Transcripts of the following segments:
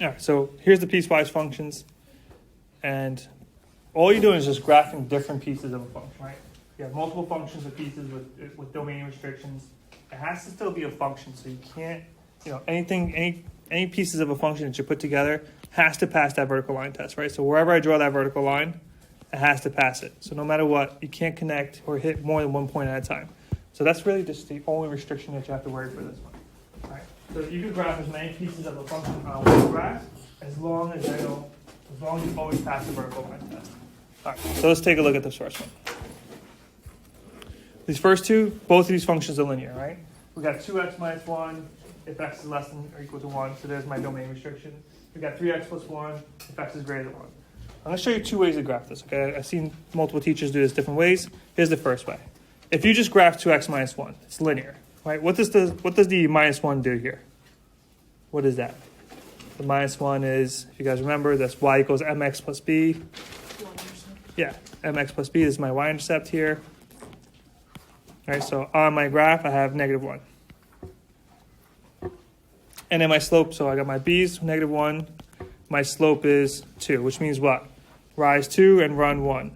All right, so here's the piecewise functions. And all you're doing is just graphing different pieces of a function, right? You have multiple functions or pieces with domain restrictions. It has to still be a function, so you can't, any pieces of a function that you put together has to pass that vertical line test, right? So wherever I draw that vertical line, it has to pass it. So no matter what, you can't connect or hit more than one point at a time. So that's really just the only restriction that you have to worry for this one. All right. So you can graph as many pieces of a function on one graph as long as you always pass the vertical line test. All right. So let's take a look at this first one. These first two, both of these functions are linear, right? We got 2x minus 1 if x is less than or equal to 1. So there's my domain restriction. We got 3x plus 1 if x is greater than 1. I'm going to show you two ways to graph this, okay? I've seen multiple teachers do this different ways. Here's the first way. If you just graph 2x minus 1, it's linear, right? What does the minus 1 do here? What is that? The minus 1 is, if you guys remember, that's y equals mx plus b. Yeah, mx plus b is my y-intercept here. All right, so on my graph, I have negative 1. And then my slope, so I got my b's, negative 1. My slope is 2, which means what? Rise 2 and run 1.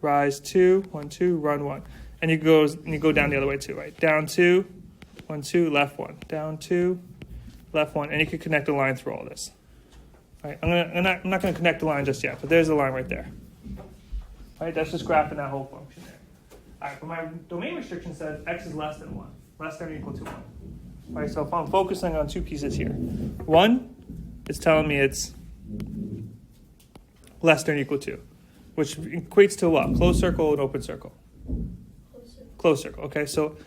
Rise 2, 1, 2, run 1. And you go down the other way too, right? Down 2, 1, 2, left 1. Down 2, left 1. And you can connect the line through all this. All right, I'm not going to connect the line just yet, but there's the line right there. All right, that's just graphing that whole function there. All right, but my domain restriction says x is less than 1, less than or equal to 1. All right, so if I'm focusing on two pieces here, 1 is telling me it's less than or equal to, which equates to what? Closed circle and open circle. Closed circle. Okay, so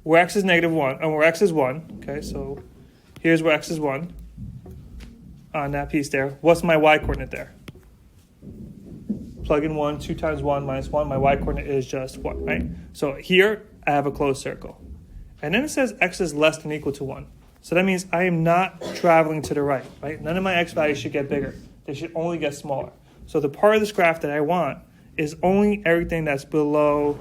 where x is negative 1, and where x is 1, okay, so here's where x is 1 on that piece there. What's my y-coordinate there? Plug in 1, 2 times 1 minus 1. My y-coordinate is just 1, right? So here I have a closed circle. And then it says x is less than or equal to 1. So that means I am not traveling to the right, right? None of my x values should get bigger. They should only get smaller. So the part of this graph that I want is only everything that's below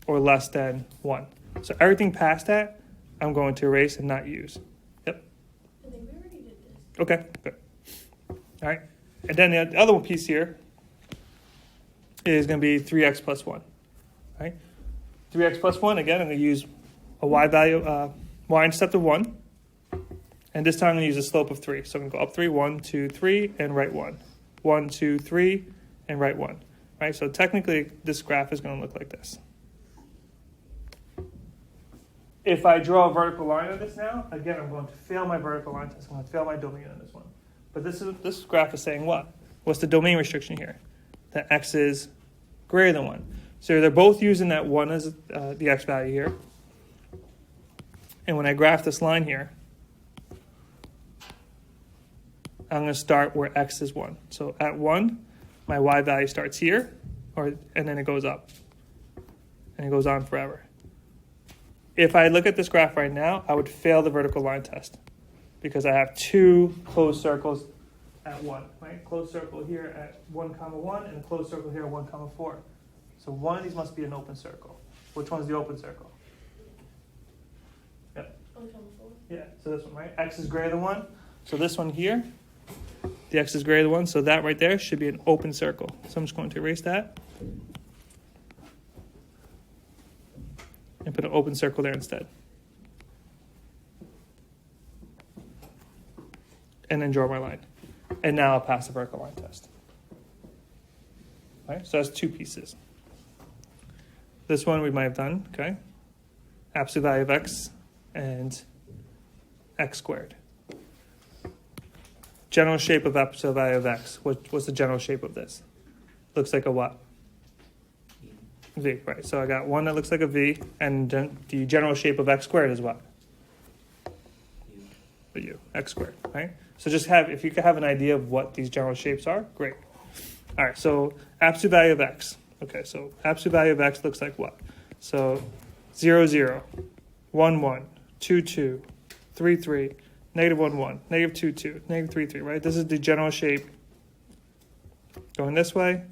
or less than 1. So everything past that, I'm going to erase and not use. Yep. I think we already did this. Okay, good. All right. And then the other one piece here is going to be 3x plus 1. Right? 3x plus 1, again, I'm going to use a y value, y-intercept of 1. And this time I'm going to use a slope of 3. So I'm going to go up 3, 1, 2, 3, and right 1. 1, 2, 3, and right 1. Right? So technically, this graph is going to look like this. If I draw a vertical line on this now, again, I'm going to fail my vertical line test. I'm going to fail my domain on this one. But this graph is saying what? What's the domain restriction here? That x is greater than 1. So they're both using that 1 as the x value here. And when I graph this line here, I'm going to start where x is 1. So at 1, my y value starts here, and then it goes up. And it goes on forever. If I look at this graph right now, I would fail the vertical line test because I have two closed circles at 1, right? Closed circle here at 1, 1, and a closed circle here at 1, 4. So one of these must be an open circle. Which one's the open circle? Yep. 1, 4. Yeah, so this one, right? X is greater than 1. So this one here, the x is greater than 1, so that right there should be an open circle. So I'm just going to erase that and put an open circle there instead. And then draw my line. And now I'll pass the vertical line test. All right, so that's two pieces. This one we might have done, okay? Absolute value of x and x squared. General shape of absolute value of x. What's the general shape of this? Looks like a what? V, right. So I got one that looks like a V, and the general shape of x squared is what? The u, x squared, right? So just if you could have an idea of what these general shapes are, great. All right, so absolute value of x. Okay, so absolute value of x looks like what? So 0, 0, 1, 1, 2, 2, 3, 3, negative 1, 1, negative 2, 2, negative 3, 3, right? This is the general shape going this way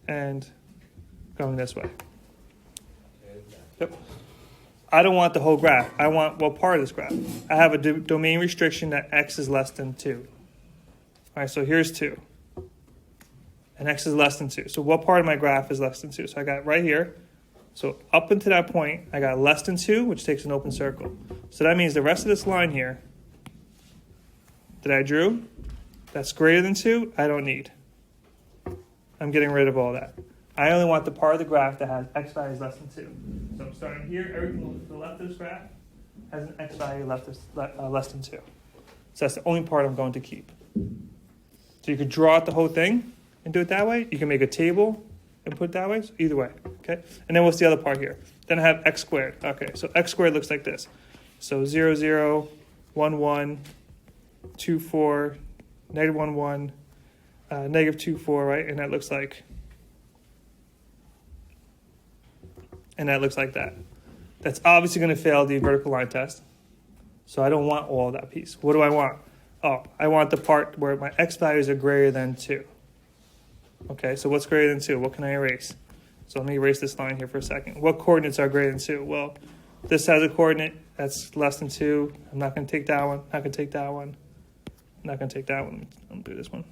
and going this way. Yep. I don't want the whole graph. I want what part of this graph? I have a domain restriction that x is less than 2. right, so here's 2. And x is less than 2. So what part of my graph is less than 2? So I got right here. So up until that point, I got less than 2, which takes an open circle. So that means the rest of this line here that I drew, that's greater than 2, I don't need. I'm getting rid of all that. I only want the part of the graph that has x values less than 2. So I'm starting here. Everything to the left of this graph has an x value less than 2. So that's the only part I'm going to keep. So you could draw out the whole thing and do it that way. You can make a table and put it that way. So either way, okay? And then what's the other part here? Then I have x squared. Okay, so x squared looks like this. So 0, 0, 1, 1, 2, 4, negative 1, 1, negative 2, 4, right? And that looks like that. That's obviously going to fail the vertical line test. So I don't want all of that piece. What do I want? Oh, I want the part where my x values are greater than 2. Okay, so what's greater than 2? What can I erase? So let me erase this line here for a second. What coordinates are greater than 2? Well, this has a coordinate that's less than 2. I'm not going to take that one. Not going to take that one. Not going to take that one. I'm going to do this one.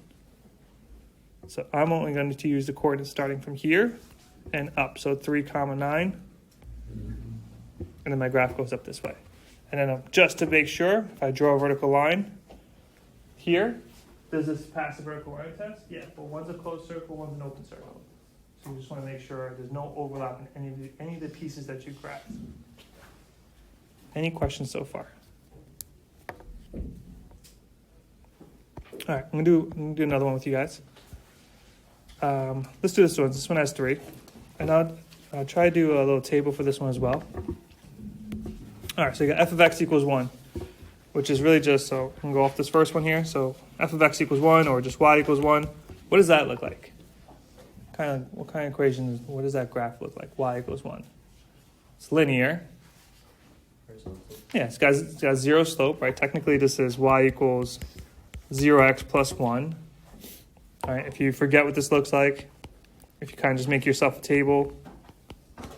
So I'm only going to use the coordinates starting from here and up. So 3, 9. And then my graph goes up this way. And then just to make sure, if I draw a vertical line here, does this pass the vertical line test? Yeah, but one's a closed circle, one's an open circle. So you just want to make sure there's no overlap in any of the pieces that you graph. Any questions so far? All right, I'm gonna do another one with you guys. Let's do this one. This one has 3. And I'll try to do a little table for this one as well. All right, so you got f of x equals 1, which is really just, so I'm going to go off this first one here. So f of x equals 1 or just y equals 1. What does that look like? What kind of equation, what does that graph look like? Y equals 1. It's linear. Yeah, it's got 0 slope, right? Technically, this is y equals 0x plus 1. All right, if you forget what this looks like, if you kind of just make yourself a table,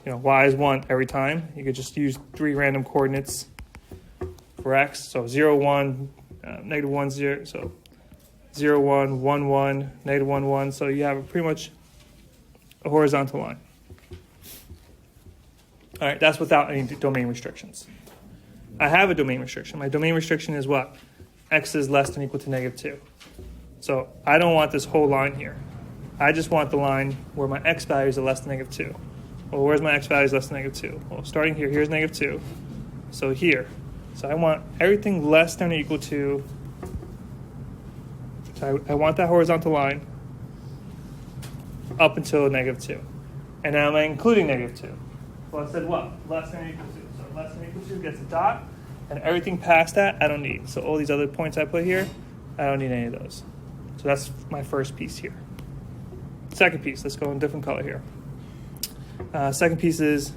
y is 1 every time. You could just use 3 random coordinates for x. So 0, 1, negative 1, 0. So 0, 1, 1, 1, negative 1, 1. So you have pretty much a horizontal line. All right, that's without any domain restrictions. I have a domain restriction. My domain restriction is what? X is less than or equal to negative 2. So I don't want this whole line here. I just want the line where my x values are less than negative 2. Well, where's my x values less than negative 2? Well, starting here, here's negative 2. So here. So I want everything less than or equal to, so I want that horizontal line up until negative 2. And now am I including negative 2? Well, I said what? Less than or equal to. So less than or equal to gets a dot, and everything past that I don't need. So all these other points I put here, I don't need any of those. So that's my first piece here. Second piece, let's go in a different color here. Second piece is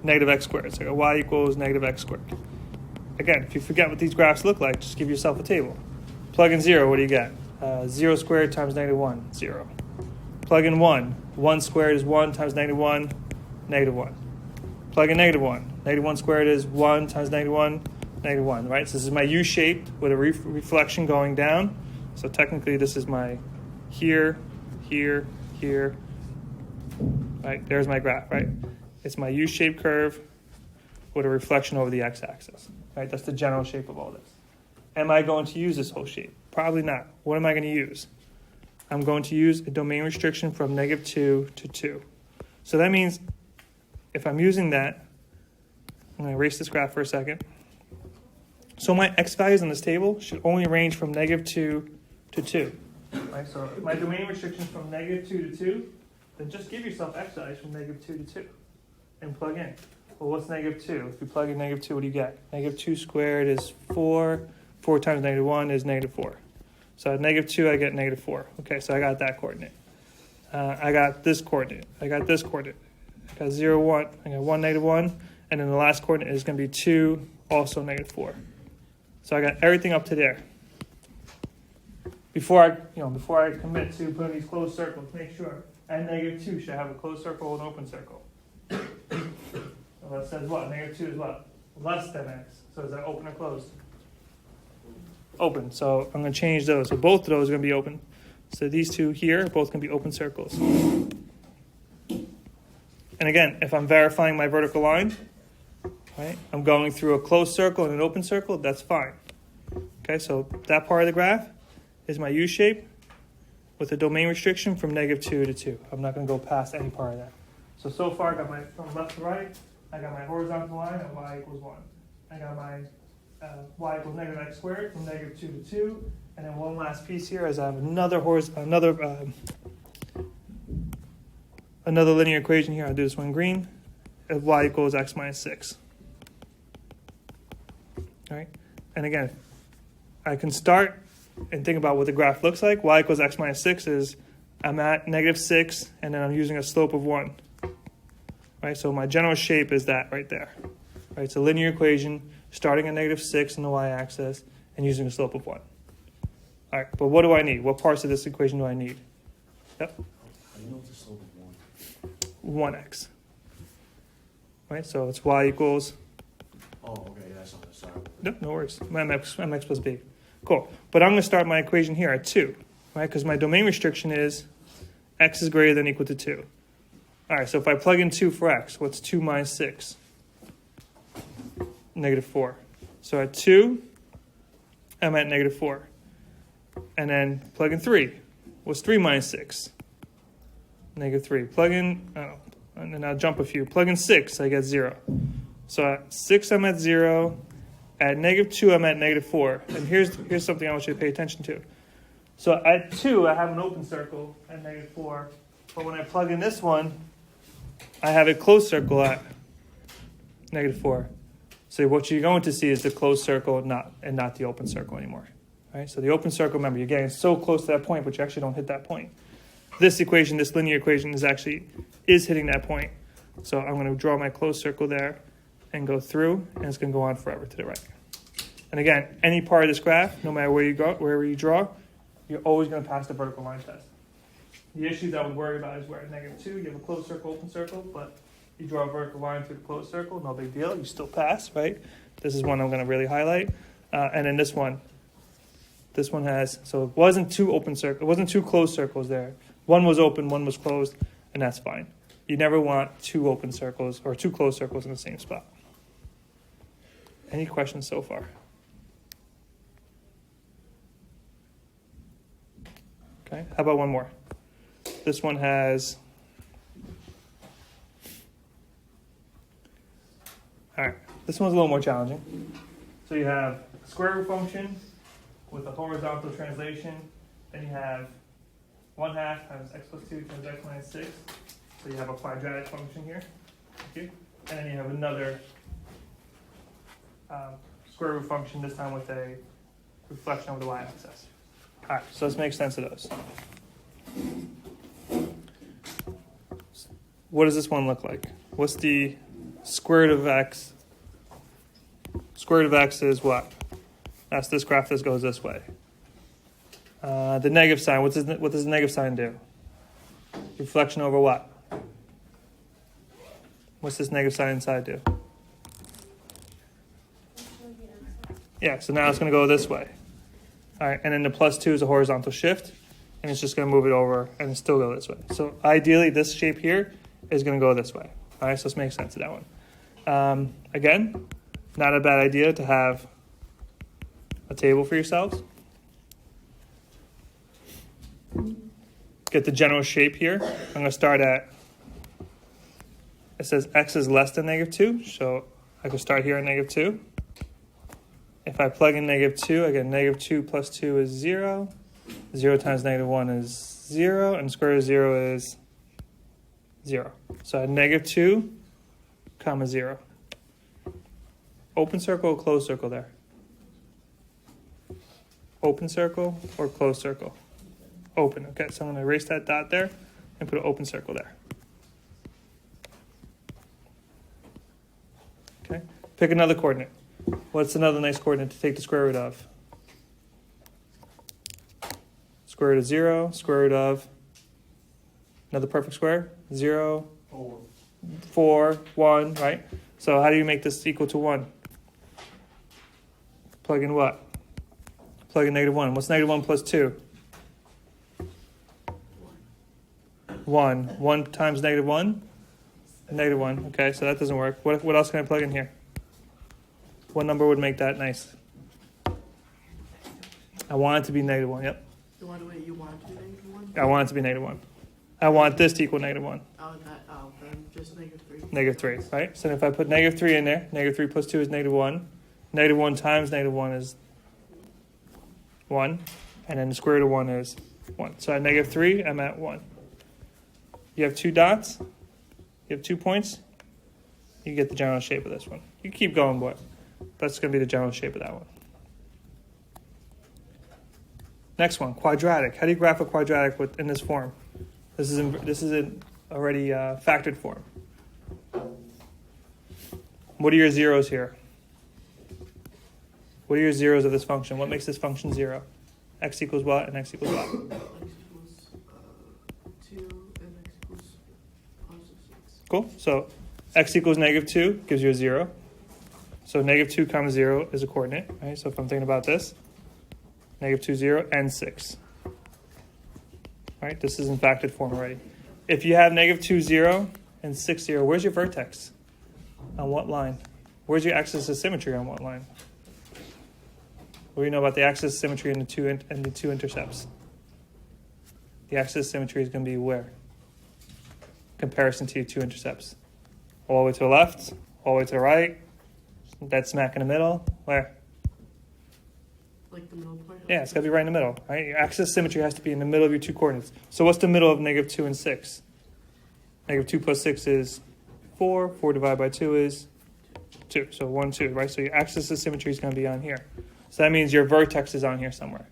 negative x squared. So I got y equals negative x squared. Again, if you forget what these graphs look like, just give yourself a table. Plug in 0, what do you get? 0 squared times negative 1, 0. Plug in 1. 1 squared is 1 times negative 1, negative 1. Plug in negative 1. Negative 1 squared is 1 times negative 1, negative 1, right? So this is my U-shaped with a reflection going down. So technically this is my here, here, here. Right, there's my graph, right? It's my U-shaped curve with a reflection over the x-axis, right? That's the general shape of all this. Am I going to use this whole shape? Probably not. What am I going to use? I'm going to use a domain restriction from negative 2 to 2. So that means if I'm using that, I'm going to erase this graph for a second. So my x values in this table should only range from negative 2 to 2. Right? So if my domain restriction from negative 2 to 2, then just give yourself x values from negative 2 to 2 and plug in. Well, what's negative 2? If you plug in negative 2, what do you get? Negative 2 squared is 4. 4 times negative 1 is negative 4. So at negative 2, I get negative 4. Okay, so I got that coordinate. I got this coordinate. I got this coordinate. I got 0, 1. I got 1, negative 1. And then the last coordinate is going to be 2, also negative 4. So I got everything up to there. Before I commit to putting these closed circles, make sure at negative 2 should have a closed circle and an open circle. So that says what? Negative 2 is what? Less than x. So is that open or closed? open. So I'm going to change those. So both of those are going to be open. So these two here, both going to be open circles. And again, if I'm verifying my vertical line, right, I'm going through a closed circle and an open circle, that's fine. Okay, so that part of the graph is my U shape with a domain restriction from -2 to 2. I'm not going to go past any part of that. So far I got my, from left to right, I got my horizontal line at y equals 1. I got my y equals -x squared from -2 to 2. And then one last piece here is I have another linear equation here. I'll do this one green. Of y equals x minus 6. All right. And again, I can start and think about what the graph looks like. Y equals x minus 6 is I'm at -6, and then I'm using a slope of 1. Right. So my general shape is that right there. Right. It's a linear equation starting at -6 on the y-axis and using a slope of 1. All right, but what do I need? What parts of this equation do I need? Yep. I know the slope of 1. 1x. Right, so it's y equals... Oh, okay, that's on the side. No worries. mx plus b. Cool. But I'm going to start my equation here at 2, right? Because my domain restriction is x is greater than or equal to 2. All right, so if I plug in 2 for x, what's 2 minus 6? -4. So at 2, I'm at -4. And then plug in 3. What's 3 minus 6? -3. Plug in, and then I'll jump a few. Plug in 6, I get 0. So at 6, I'm at 0. At -2, I'm at -4. And here's something I want you to pay attention to. So at 2, I have an open circle at -4. But when I plug in this one, I have a closed circle at -4. So what you're going to see is the closed circle and not the open circle anymore. Right? So the open circle, remember, you're getting so close to that point, but you actually don't hit that point. This equation, this linear equation, is hitting that point. So I'm going to draw my closed circle there and go through, and it's going to go on forever to the right. And again, any part of this graph, no matter where you go, wherever you draw, you're always going to pass the vertical line test. The issues I would worry about is where at -2, you have a closed circle, open circle, but you draw a vertical line through the closed circle, no big deal, you still pass, right? This is one I'm going to really highlight. And then this one has, so it wasn't two closed circles there. One was open, one was closed, and that's fine. You never want 2 open circles or 2 closed circles in the same spot. Any questions so far? Okay, how about one more? This one has, all right, this one's a little more challenging. So you have a square root function with a horizontal translation, then you have 1/2 times x plus 2 times x minus 6. So you have a quadratic function here. Okay. And then you have another square root function, this time with a reflection over the y-axis. All right, so let's make sense of those. What does this one look like? What's the square root of x? Square root of x is what? That's this graph that goes this way. The negative sign, what does the negative sign do? Reflection over what? What's this negative sign inside do? Yeah, so now it's going to go this way. All right, and then the +2 is a horizontal shift, and it's just going to move it over and still go this way. So ideally, this shape here is going to go this way. All right, so let's make sense of that one. Again, not a bad idea to have a table for yourselves. Get the general shape here. I'm going to start at, it says x is less than -2, so I can start here at -2. If I plug in -2, I get -2 plus 2 is 0. 0 times -1 is 0, and square root of 0 is 0. So at -2, comma 0. Open circle or closed circle there? Open circle or closed circle? Open. Okay, so I'm going to erase that dot there and put an open circle there. Okay, pick another coordinate. What's another nice coordinate to take the square root of? Square root of 0, square root of another perfect square? 0, 4, 1, right? So how do you make this equal to 1? Plug in what? Plug in negative 1. What's negative 1 plus 2? 1. 1 times negative 1? Negative 1. Okay, so that doesn't work. What else can I plug in here? What number would make that nice? I want it to be negative 1, yep. You want it to be negative 1? I want it to be negative 1. I want this to equal negative 1. Then just negative 3. Negative 3, right? So if I put negative 3 in there, negative 3 plus 2 is negative 1. Negative 1 times negative 1 is 1. And then the square root of 1 is 1. So at negative 3, I'm at 1. You have 2 dots. You have 2 points. You get the general shape of this one. You keep going, boy. That's going to be the general shape of that one. Next one, quadratic. How do you graph a quadratic in this form? This is in already factored form. What are your zeros here? What are your zeros of this function? What makes this function 0? X equals what and x equals what? X equals 2 and x equals positive 6. Cool. So x equals negative 2 gives you a 0. So negative 2 comma 0 is a coordinate, right? So if I'm thinking about this, negative 2, 0, and 6. Right? This is in factored form already. If you have negative 2, 0, and 6, 0, where's your vertex? On what line? Where's your axis of symmetry on what line? What do you know about the axis of symmetry and the two intercepts? The axis of symmetry is going to be where? Comparison to your 2 intercepts. All the way to the left, all the way to the right, dead smack in the middle. Where? Like the middle point? Yeah, it's got to be right in the middle, right? Your axis of symmetry has to be in the middle of your 2 coordinates. So what's the middle of negative 2 and 6? Negative 2 plus 6 is 4. 4 divided by 2 is 2. So 1, 2, right? So your axis of symmetry is going to be on here. So that means your vertex is on here somewhere.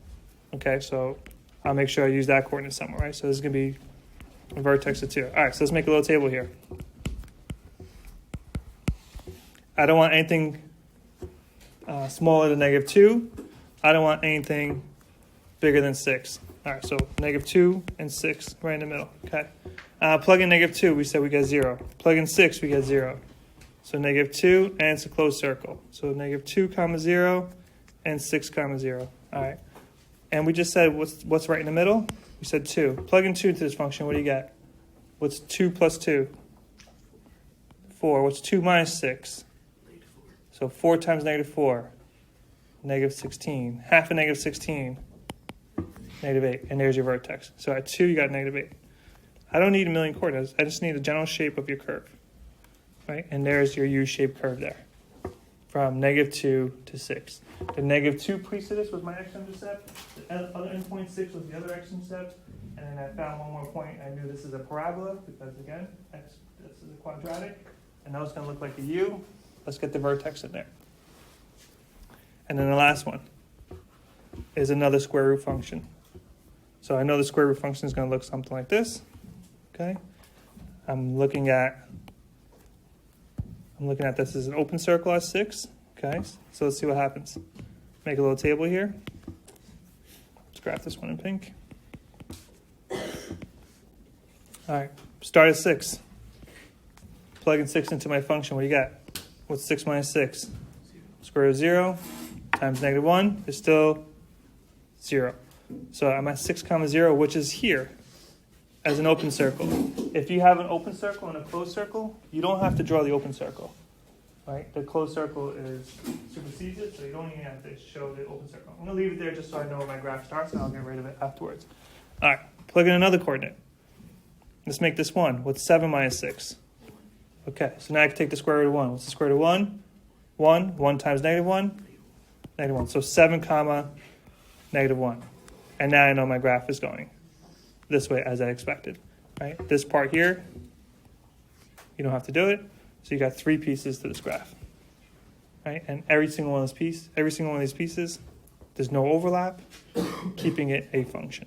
Okay, so I'll make sure I use that coordinate somewhere, right? So this is going to be a vertex of 2. All right, so let's make a little table here. I don't want anything smaller than negative 2. I don't want anything bigger than 6. All right, so negative 2 and 6 right in the middle. Okay. Plug in negative 2, we said we get 0. Plug in 6, we get 0. So negative 2, and it's a closed circle. So negative 2 comma 0 and 6 comma 0. All right. And we just said what's right in the middle? We said 2. Plug in 2 into this function, what do you get? What's 2 plus 2? 4. What's 2 minus 6? Negative 4. So 4 times negative 4. Negative 16. Half of negative 16. Negative 8. And there's your vertex. So at 2, you got negative 8. I don't need a million coordinates. I just need a general shape of your curve. Right? And there's your U-shaped curve there. From negative 2 to 6. The negative 2 preceded was my x-intercept. The other endpoint 6 was the other x-intercept. And then I found one more point. I knew this is a parabola because, again, this is a quadratic. And now it's going to look like a U. Let's get the vertex in there. And then the last one is another square root function. So I know the square root function is going to look something like this. Okay. I'm looking at this as an open circle as 6. Okay. So let's see what happens. Make a little table here. Let's graph this one in pink. All right. Start at 6. Plug in 6 into my function. What do you got? What's 6 minus 6? Square root of 0 times negative 1 is still 0. So I'm at 6 comma 0, which is here as an open circle. If you have an open circle and a closed circle, you don't have to draw the open circle. Right? The closed circle supersedes it, so you don't even have to show the open circle. I'm going to leave it there just so I know where my graph starts, and I'll get rid of it afterwards. All right, plug in another coordinate. Let's make this 1. What's 7 minus 6? Okay, so now I can take the square root of 1. What's the square root of 1? 1. 1 times negative 1? Negative 1. So 7 comma negative 1. And now I know my graph is going this way as I expected. Right? This part here, you don't have to do it. So you got 3 pieces to this graph. Right? And every single one of these pieces, there's no overlap, keeping it a function.